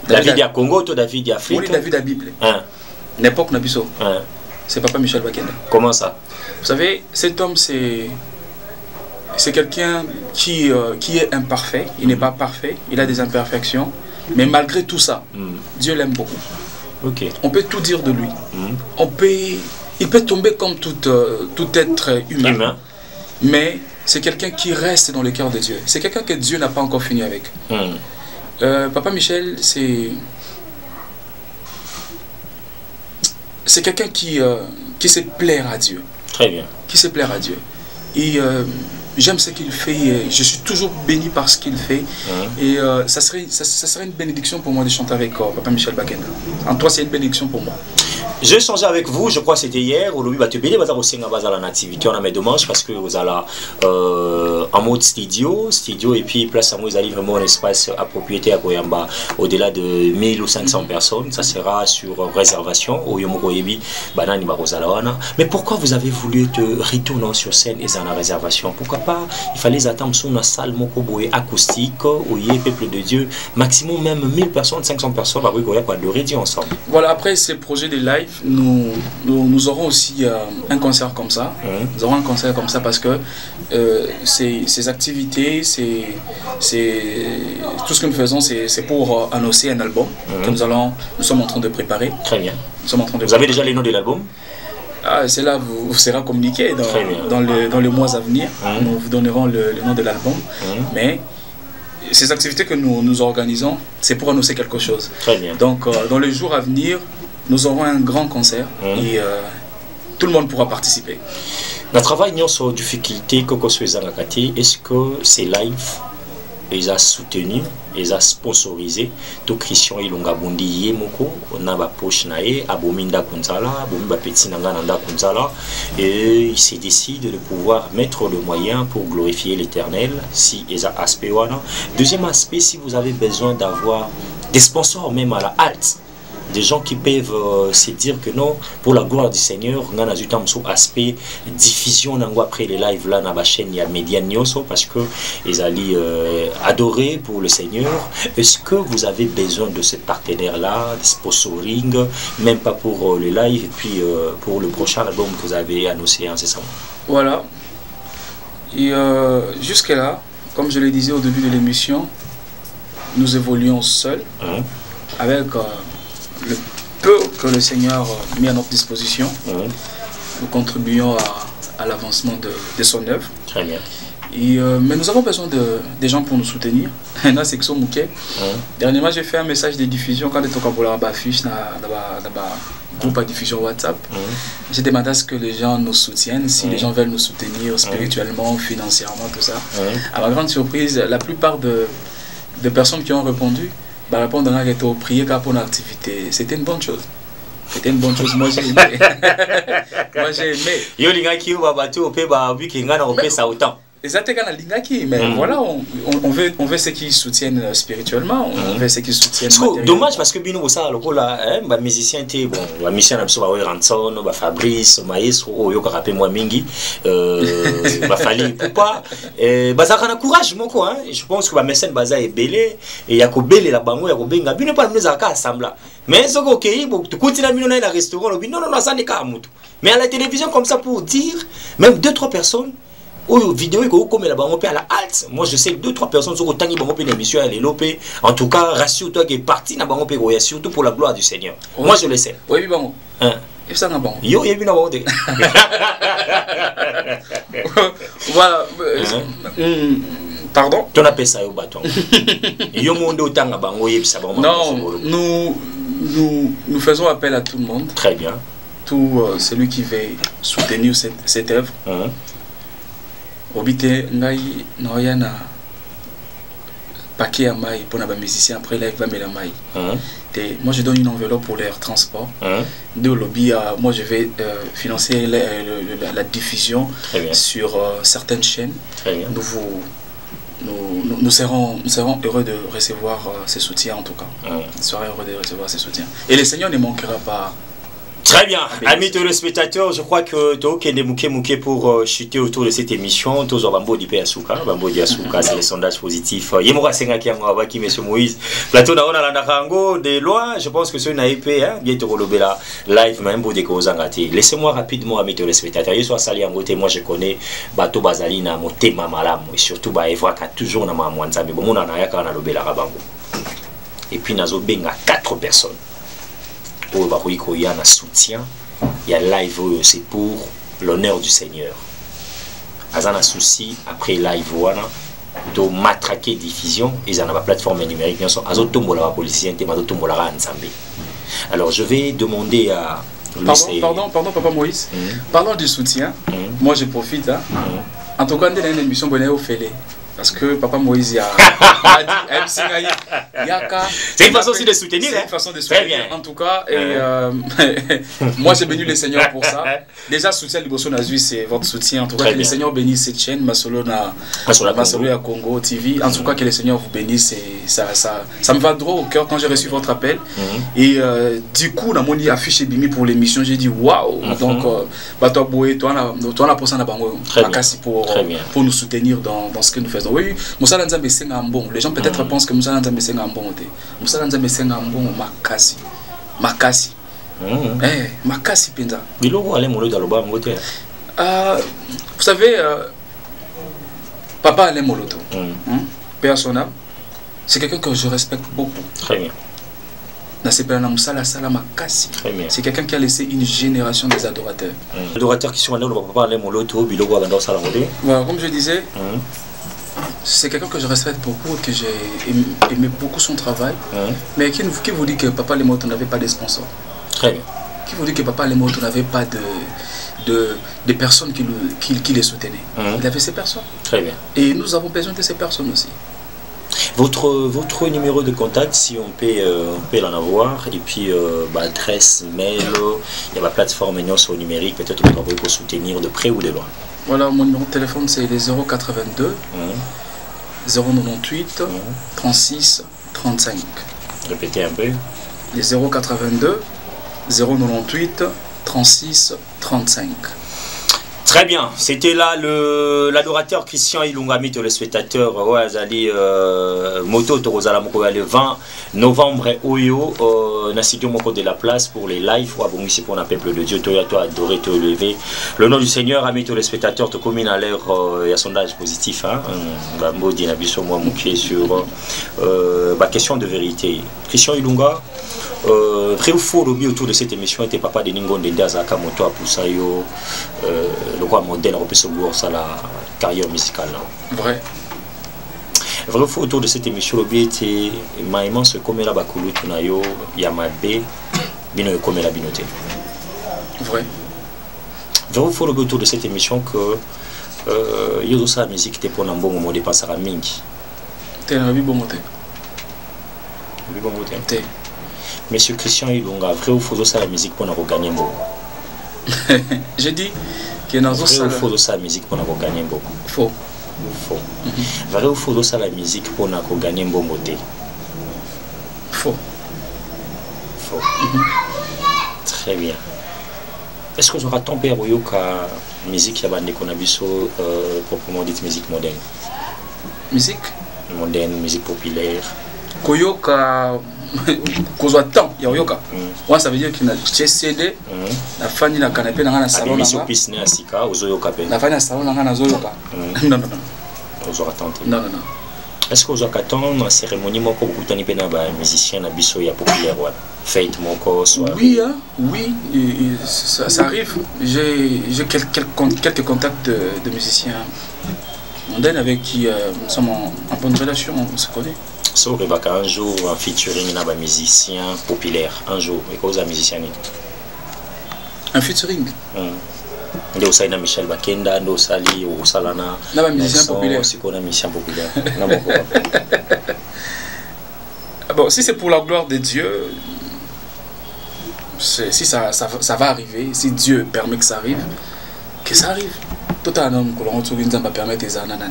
David à Congo, toi David à Afrique. Oui, David à Bible. L'époque Nabiso. C'est Papa Michel Bakenda. Comment ça? Vous savez, cet homme, c'est quelqu'un qui est imparfait. Il n'est pas parfait. Il a des imperfections. Mais malgré tout ça, Dieu l'aime beaucoup. Okay. On peut tout dire de lui. Il peut tomber comme tout être humain. Mais c'est quelqu'un qui reste dans le cœur de Dieu. C'est quelqu'un que Dieu n'a pas encore fini avec. Papa Michel, c'est quelqu'un qui sait plaire à Dieu. Très bien. Qui sait plaire à Dieu. Et j'aime ce qu'il fait. Je suis toujours béni par ce qu'il fait. Et ça serait une bénédiction pour moi de chanter avec Papa Michel Bakenda. En toi, c'est une bénédiction pour moi. J'ai échangé avec vous, je crois que c'était hier, aujourd'hui, vous avez aussi une activité, on a mes dommages parce que vous allez en mode studio, et puis place à moi, vous allez vraiment un espace à propriété à Koyamba, au-delà de 1000 ou 500 personnes, ça sera sur réservation, au Yomokoyebi, Banani Barozalawana. Mais pourquoi vous avez voulu te retourner sur scène et en réservation? Pourquoi pas, il fallait attendre sur une salle Mokoboé acoustique, où il y a peuple de Dieu, maximum même 1000 personnes, 500 personnes, quoi, de réduire ensemble. Voilà, après ces projets de live, nous aurons aussi un concert comme ça. Nous aurons un concert comme ça parce que ces activités, tout ce que nous faisons, c'est pour annoncer un album que nous sommes en train de préparer. Très bien. Vous avez déjà les noms de l'album? C'est là vous sera communiqué dans les mois à venir. Nous vous donnerons le nom de l'album. Mais ces activités que nous organisons, c'est pour annoncer quelque chose. Très bien. Donc dans les jours à venir, nous aurons un grand concert et tout le monde pourra participer. Le travail n'y a pas de difficulté que ce soit est-ce que c'est live, ils ont soutenu, ils ont sponsorisé, tout Christian Ilonga Bondi Yemoko, on a poche nae, abominda kunzala, abomba petit nanda kunzala, et il s'est décidé de pouvoir mettre le moyen pour glorifier l'Éternel, si ils ont aspect wana. Deuxième aspect, si vous avez besoin d'avoir des sponsors même à la halte, des gens qui peuvent se dire que non, pour la gloire du Seigneur, on a un aspect diffusion après les lives là dans la chaîne, il y a médias parce que ils allaient adorer pour le Seigneur. Est-ce que vous avez besoin de ce partenaire là, de sponsoring, même pas pour les lives et puis pour le prochain album que vous avez annoncé incessamment? Voilà. Et jusqu'à là, comme je le disais au début de l'émission, nous évoluons seuls avec le peu que le Seigneur a mis à notre disposition. Nous contribuons à l'avancement de son œuvre. Très bien. Et, mais nous avons besoin des gens pour nous soutenir. Là, c'est que ça, dernièrement, j'ai fait un message de diffusion quand j'étais pour la affiche dans le groupe à diffusion WhatsApp. J'ai demandé à ce que les gens nous soutiennent, si les gens veulent nous soutenir spirituellement, financièrement, tout ça. À ma grande surprise, la plupart de personnes qui ont répondu, répondre à la prier pour l'activité, c'était une bonne chose. C'était une bonne chose, moi j'ai aimé. Moi j'ai aimé. Yo lingaki wa batu ope ba bikinga na ope sa autant. Exactement, mais voilà, on veut ceux qui soutiennent spirituellement, on veut ceux qui soutiennent matériellement. Dommage parce que bino ça là, bah musicien était bon, bah musicien na biso ba Ranson, ba Fabrice, Maestro, oyo ka rapper moi mingi, ba fali pourquoi bah ça kana courage moko hein, je pense que ba mécène baza ebelé et ya ko belé la bango ya ko benga bino pas nous aka assembla. Mais ce OK, bon tu continues bino na restaurant, non ça n'est ka mutu. Mais à la télévision comme ça pour dire même 2-3 personnes ou vidéo comme la banque à la halte, moi je sais que 2-3 personnes sont autant qui vont une émission à l'élopé. En tout cas, rassure-toi qui est parti dans banque surtout pour la gloire du Seigneur. Moi je le sais. Oui, bon. Et ça n'a pas. Yo, il y a une voilà. Pardon. Tu appelles ça au bâton. Yo monde autant à banque ça va. Non, nous faisons appel à tout le monde. Très bien. Tout celui qui veut soutenir cette œuvre. Obité ngai noya na paquet à maille pour les musiciens après live va la maille. Moi je donne une enveloppe pour leur transport. De lobby moi je vais financer la diffusion sur certaines chaînes. Nous serons heureux de recevoir ces soutiens en tout cas. Nous serons heureux de recevoir ces soutiens. Et le Seigneur ne manquera pas. Très bien, amis téléspectateurs, je crois que tu as mouké pour chuter autour de cette émission. Tu as Bambo di Asuka, c'est les sondages positifs. Yemora Senga qui a qui M. Moïse. Plateau na la Narango de loin, je pense que ce n'a pas bientôt relobé la live même pour des causes engagées. Laissez-moi rapidement, amis téléspectateurs, je suis sali en côté, moi je connais Bato Bazali na motema malam et surtout ba Evra qui toujours na mwanza mais bon on a yaka na lobé la rabango. Et puis nazo benga 4 personnes. Il y a un soutien, il y a live, c'est pour l'honneur du Seigneur. Il y a un souci après live, de matraquer diffusion, ils ont une plateforme numérique, bien sûr, alors je vais demander à... Pardon, Papa Moïse, parlons du soutien, moi je profite, en tout cas, on a une émission bonne au Félé. Parce que Papa Moïse a dit, c'est une façon aussi de soutenir. C'est une façon de soutenir. Très bien. En tout cas, moi j'ai béni le Seigneur pour ça. Déjà, soutien de Bosso Nazui, c'est votre soutien. En tout cas, que le Seigneur bénisse cette chaîne, Masolo à Congo TV. En tout cas, que le Seigneur vous bénisse. Ça me va droit au cœur quand j'ai reçu votre appel. Et du coup, on a mon affiche et bimi pour l'émission. J'ai dit waouh. Donc, toi, Boé, toi, on a posé un bango pour nous soutenir dans ce que nous faisons. Oui, Moussa Nzambe c'est un bon. Les gens peut-être pensent que Moussa Nzambe c'est un bon. Moussa Nzambe c'est un bon makasi. Makasi. Makasi penza. Vous savez, Papa Alain Moloto, Père son âme, c'est quelqu'un que je respecte beaucoup. Très bien. C'est quelqu'un qui a laissé une génération des adorateurs. Les adorateurs qui sont allés au Papa Alain Moloto, Bilogo Abandon Salamodé. Voilà, comme je disais. C'est quelqu'un que je respecte beaucoup, que j'ai aimé beaucoup son travail, mais qui vous dit que Papa Lemoto n'avait pas de sponsors. Très bien. qui vous dit que Papa Lemoto n'avait pas de personnes qui les soutenaient. Il avait ces personnes. Très bien. Et nous avons besoin de ces personnes aussi. Votre numéro de contact, si on peut l'en avoir, et puis adresse, mail, il y a ma plateforme sur numérique, peut-être qu'on peut soutenir de près ou de loin. Voilà, mon numéro de téléphone c'est les 082 098 36 35. Répétez un peu. Les 082 098 36 35. Très bien, c'était là l'adorateur Christian Ilunga, le téléspectateur Moto Torozala Moko le 20 novembre Oyo Nasidio Moko de la place pour les lives ou abonner pour un peuple de Dieu, toi adoré, te lever. Le nom du Seigneur, amis téléspectateurs, te commune à l'air, il y a sondage positif, Modi Nabiso moi moukier sur question de vérité. Christian Ilunga, vrai ou faux, lobby autour de cette émission était papa de Ningon Dendaza Kamoto Apusayo, le roi modèle, on peut se voir ça la carrière musicale. Vrai. Vrai ou faux autour de cette émission, lobby était maïman se comme la bakulu tunayo yamabe bino comme la binoté. Vrai. Vrai ou faux lobby autour de cette émission que yozo sa musique était pour n'ambon au mode passera mingi. T'es un bon moté. Bon moté. Monsieur Christian Ilunga, vrai ou faux ça la musique pour nous gagner beaucoup. J'ai dit que dans vrai ou faux ça la musique pour nous gagner beaucoup. Faux. Faux. Vrai ou faux ça la musique pour nous gagner beaucoup. Faux. Faux. Très bien. Est-ce que vous aurez tombé à la musique qui a bandé qu'on a vu proprement dit musique moderne? Musique moderne, musique populaire. Koyoka kozwa temps ya yoka. Ouais, ça veut dire qu'il a CD la fani na canapé na salon na pisne asika ozoyoka pe. La fani na salon na zoyoka. Non. Vous aurez tenté. Non. Est-ce que vous avez attendu dans cérémonie moko beaucoup de ba musicien na biso ya populaire wala? Fête moko soit. Oui oui, ça arrive. J'ai quelques contacts de musiciens mondains avec qui nous sommes en bonne relation, on se connaît. So un jour en featuring na ba musicien populaire un jour et cause un musicien un featuring ndio usaina Michel Bakenda ndio sali ou salana na ba musicien populaire si qu'on a musicien populaire na bon. Bon, si c'est pour la gloire de Dieu, si ça va arriver, si Dieu permet que ça arrive, tout un homme que l'on retrouve va permettre les ananas.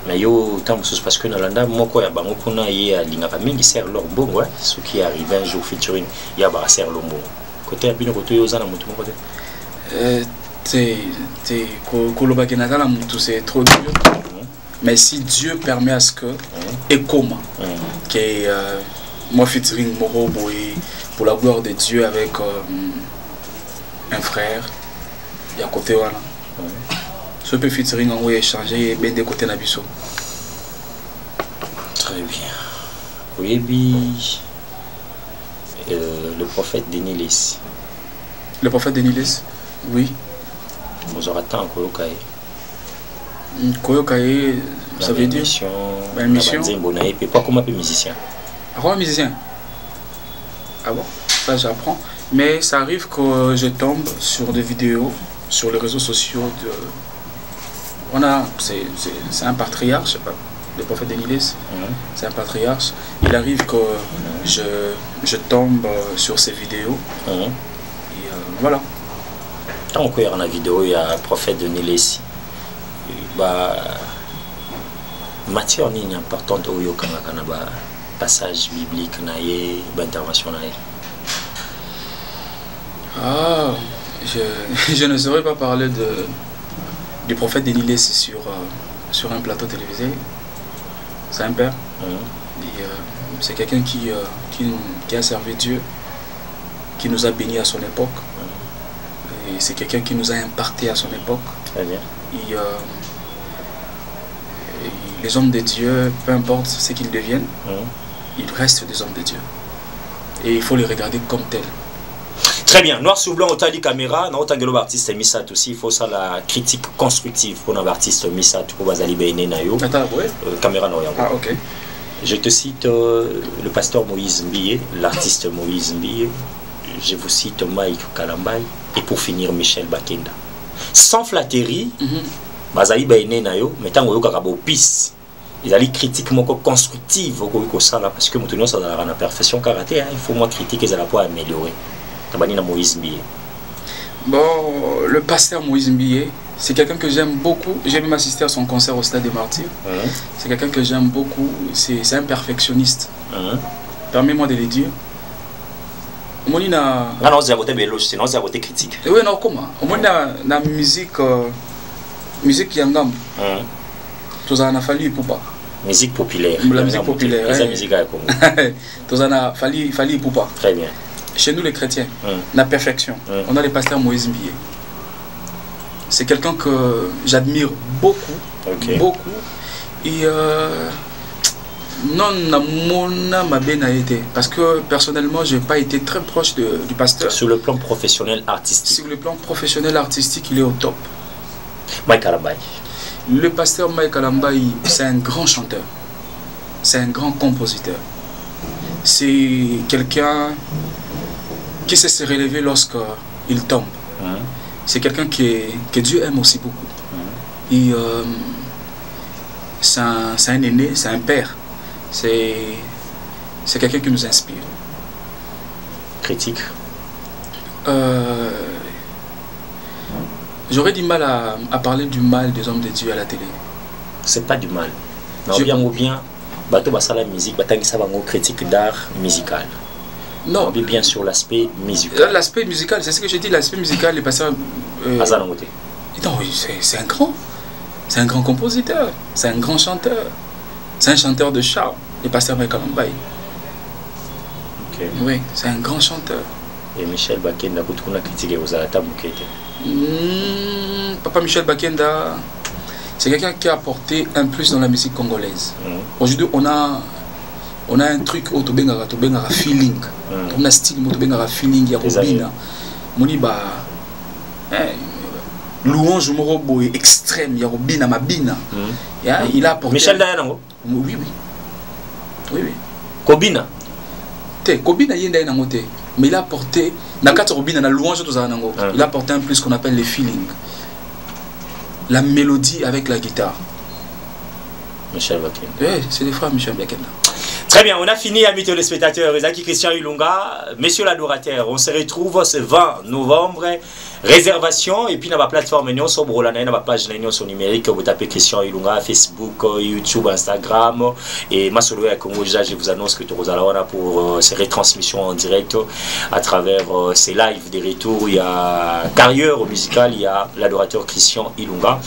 Mais yo tant parce que Nalanda moko ya bango kuna ye alingaka mingi ser leur bon ouais ce qui arrive un jour featuring ya ba ser leur bon côté ya bino côté yo zana mutu moko te koloba ke nazala mutu c'est trop dur. Mais si Dieu permet à ce que et comment que moi featuring moko boy pour la gloire de Dieu avec un frère ya côté wana ce peut featuring en ouais échanger ben des côtés nabiso. Très bien. Oui, le prophète Denilis. Le prophète Denilis, oui. Vous aurez tant Koyokae. Koyokae, ça veut dire une mission. Pas comme un musicien. Un musicien. Ah bon, ça j'apprends. Mais ça arrive que je tombe sur des vidéos sur les réseaux sociaux de. C'est un patriarche, je sais pas, le prophète Denilis, c'est un patriarche. Il arrive que je tombe sur ces vidéos. Et voilà. Tant qu'il y a une vidéo, il y a le prophète Denilis. Matière ni importante au passage biblique, intervention. Ah, je ne saurais pas parler du prophète Denilis sur un plateau télévisé. C'est un père. C'est quelqu'un qui a servi Dieu, qui nous a bénis à son époque. Et c'est quelqu'un qui nous a imparté à son époque. Très bien. Et les hommes de Dieu, peu importe ce qu'ils deviennent, ils restent des hommes de Dieu. Et il faut les regarder comme tels. Très bien, noir sur blanc, on a dit caméra, on a dit l'artiste Missat aussi, il faut ça la critique constructive pour l'artiste Missat pour Bazali Bene Nayo. Caméra non. Ah ok. Je te cite le pasteur Moïse Mbiye, l'artiste Moïse Mbiye. je vous cite Mike Kalambai, et pour finir Michel Bakenda. Sans flatterie, bazali baine na yo, mais tant que vous pisse. Ils allaient critiquement constructive au ça là parce que maintenant ça dans la perfection karaté, il faut moi critiquer ça pour améliorer. Tabani na Moïse Mbié. Bon, le pasteur Moïse Mbié, c'est quelqu'un que j'aime beaucoup. J'ai même assisté à son concert au Stade des Martyrs. C'est quelqu'un que j'aime beaucoup. C'est un perfectionniste. Permets-moi de le dire. Non, c'est à côté béloge, sinon c'est à côté critique. Oui, non, comment? Au moins la musique yangam. Tous en a fallu pour pas. Musique populaire. La musique populaire. La musique à Congo. Tous en a fallu pour pas. Très bien. Chez nous les chrétiens, la perfection. On a le pasteur Moïse Mbié. C'est quelqu'un que j'admire beaucoup, beaucoup. Et non, m'a bien été parce que personnellement, j'ai pas été très proche du pasteur. Sur le plan professionnel artistique. Sur le plan professionnel artistique, il est au top. Mike Kalambai. Le pasteur Mike Kalambai, c'est un grand chanteur. C'est un grand compositeur. C'est quelqu'un qui sait se relever lorsqu'il tombe. C'est quelqu'un que Dieu aime aussi beaucoup. Et c'est un aîné, c'est un père. C'est quelqu'un qui nous inspire. Critique. J'aurais du mal à parler du mal des hommes de Dieu à la télé. C'est pas du mal. Ou bien, bateau basa la musique, batangi ça va critique d'art musical. Non. Bien sur l'aspect musical. L'aspect musical, c'est ce que j'ai dit, l'aspect musical, les passeurs. Non, c'est un grand. C'est un grand compositeur. C'est un grand chanteur. C'est un chanteur de charme. Le pasteur Mike Kalambai. Oui, c'est un grand chanteur. Et Michel Bakenda, vous avez critiqué aux Alata Moukete. Papa Michel Bakenda, c'est quelqu'un qui a apporté un plus dans la musique congolaise. Aujourd'hui, on a un truc au Tobengara feeling. On a un style au Tobengara feeling, il y a Robina. Moniba, louange morobo extrême, il y a Robina, Mabina. Il a apporté. Michel Dayanango? Oui. Kobina? Kobina yenda yanango. Mais il a apporté, il a apporté un plus qu'on appelle les feelings. La mélodie avec la guitare. Michel Bakenda. Oui, c'est les frères Michel Bakenda. Très bien, on a fini, amis téléspectateurs. Zaki Christian Ilunga, messieurs l'adorateur, on se retrouve ce 20 novembre. Réservation, et puis dans la plateforme, nous sommes sur la page numérique. Vous tapez Christian Ilunga, Facebook, YouTube, Instagram. Et Masolo et Congo, je vous annonce que vous allez pour ces retransmissions en direct à travers ces lives des retours. Il y a carrière musicale, il y a l'adorateur Christian Ilunga.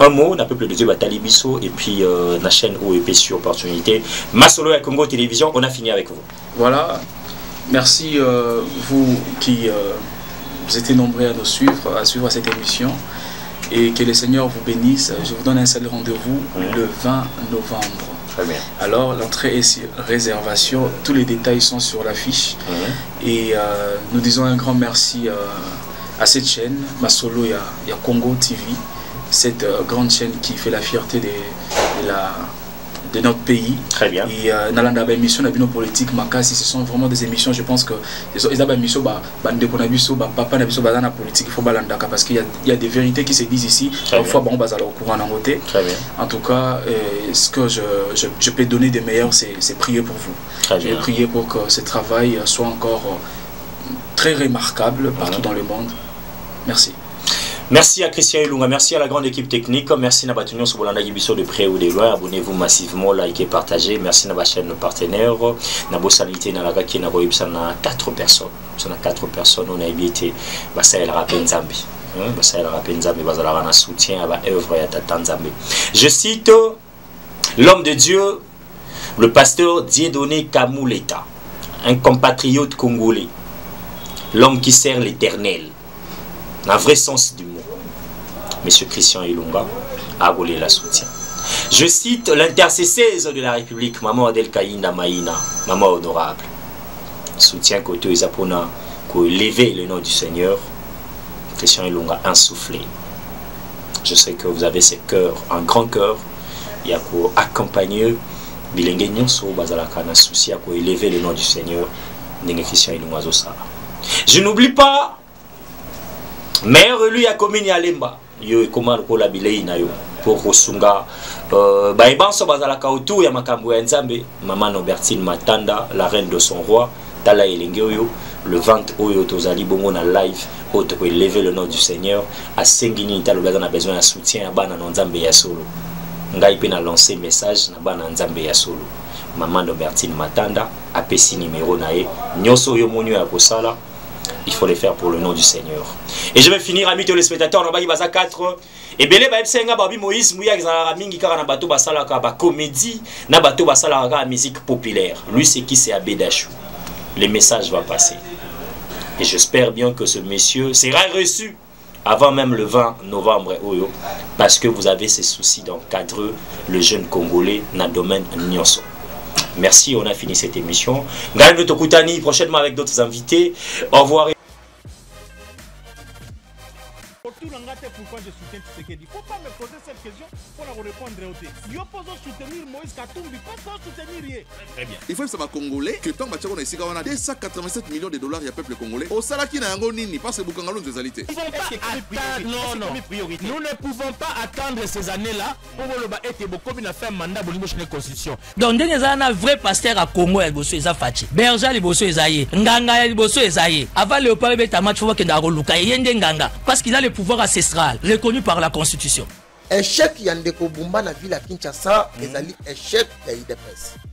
Un mot, un peuple de Dieu, Talibiso, et puis la chaîne OEP sur opportunité. Masolo et Congo Télévision, on a fini avec vous. Voilà, merci vous qui vous étiez nombreux à nous suivre, à suivre cette émission, et que le Seigneur vous bénisse. Je vous donne un seul rendez-vous le 20 novembre. Très bien. Alors l'entrée est sur réservation, tous les détails sont sur l'affiche, et nous disons un grand merci à cette chaîne, Masolo et à Congo TV, cette grande chaîne qui fait la fierté de notre pays. Très bien. Et dans la émission de politique, Makasi, ce sont vraiment des émissions, je pense que les émissions, papa na politique, il faut balandaka parce qu'il y a des vérités qui se disent ici. Parfois, bon, au courant en côté. Très bien. En tout cas, ce que je peux donner de meilleur, c'est prier pour vous. Très bien. Je vais prier pour que ce travail soit encore très remarquable partout dans le monde. Merci. Merci à Christian Ilunga, merci à la grande équipe technique, merci à Batunion sur Bolanda Gibiso de près ou de loin, abonnez-vous massivement, likez, partagez, merci à la chaîne partenaire, na Bossanité, na Lagaki, na Goïbsa, na 4 personnes, on a 4 personnes, on a évité, ça il rappelle Nzambi, ça il rappelle Nzambi, ça il a soutien à l'œuvre et à Tata Nzambi. Je cite l'homme de Dieu, le pasteur Dieudonné Kamouleta, un compatriote congolais, l'homme qui sert l'Éternel, dans le vrai sens du mot. Monsieur Christian Ilunga a volé la soutien. Je cite l'intercesseuse de la République, Maman Adel Kaïna Maïna, Maman honorable. Soutien côté Isapona, pour élever le nom du Seigneur. Christian Ilunga insoufflé. Je sais que vous avez ce cœur, un grand cœur, il y a pour accompagner Bilengue Nyonso Bazalaka na souci à pour élever le nom du Seigneur. Christian Ilunga Zosala. Je n'oublie pas, maire élu ya commune ya Lemba, yo ekoma lokola bilei na yo pour kosunga baebanso bazalaka autour ya makambo ya Nzambe. Maman Nobertine Matanda, la reine de son roi, tala elenge oyo le 20 oyo tozali bongo na live oyo ko élever le nom du Seigneur a sengini talo bazana besoin de soutien ya bana na Nzambe ya solo. Ngai pe na lancer message na bana Nzambe ya solo. Maman Nobertine Matanda a pesi numéro na ye nyoso yo monyo ya kosala. Il faut le faire pour le nom du Seigneur. Et je vais finir, amis téléspectateurs, on va 4. Et belé ba ebsenga babi Moïse Mouya ezalaka mingi kaka na bato basalaka ba comédie na bato basalaka la musique populaire. Lui c'est qui, c'est Abedachou. Le message va passer. Et j'espère bien que ce monsieur sera reçu avant même le 20 novembre Oyo, parce que vous avez ces soucis d'encadrer le jeune Congolais dans le domaine Nyonso. Merci, on a fini cette émission. Gaël Tokutani, prochainement avec d'autres invités. Au revoir. Pourquoi je soutiens Tshisekedi? Faut pas me poser cette question pour répondre au texte. Yo poso soutenir Moïse Katumbi, pas soutenir rien. Très bien. Il faut savoir congolais que tant bachako na isika wana 287 millions de dollars ya peuple congolais. Au salaki na yango nini parce que bukangalo nzezalité. Non, non. Nous ne pouvons pas attendre ces années-là pour le été beaucoup na faire mandat bolingo chez la constitution. Donc ndenge za na vrai pasteur à Congo ya boso eza fachi. Berger liboso ezaye, nganga ya liboso ezaye. Avant Léopold beta match faut que ndako luka yende nganga parce qu'il a le pouvoir ancestral reconnu par la constitution. Échec Yandeko Bumba na ville à Kinshasa, ezali échec ya IDPS.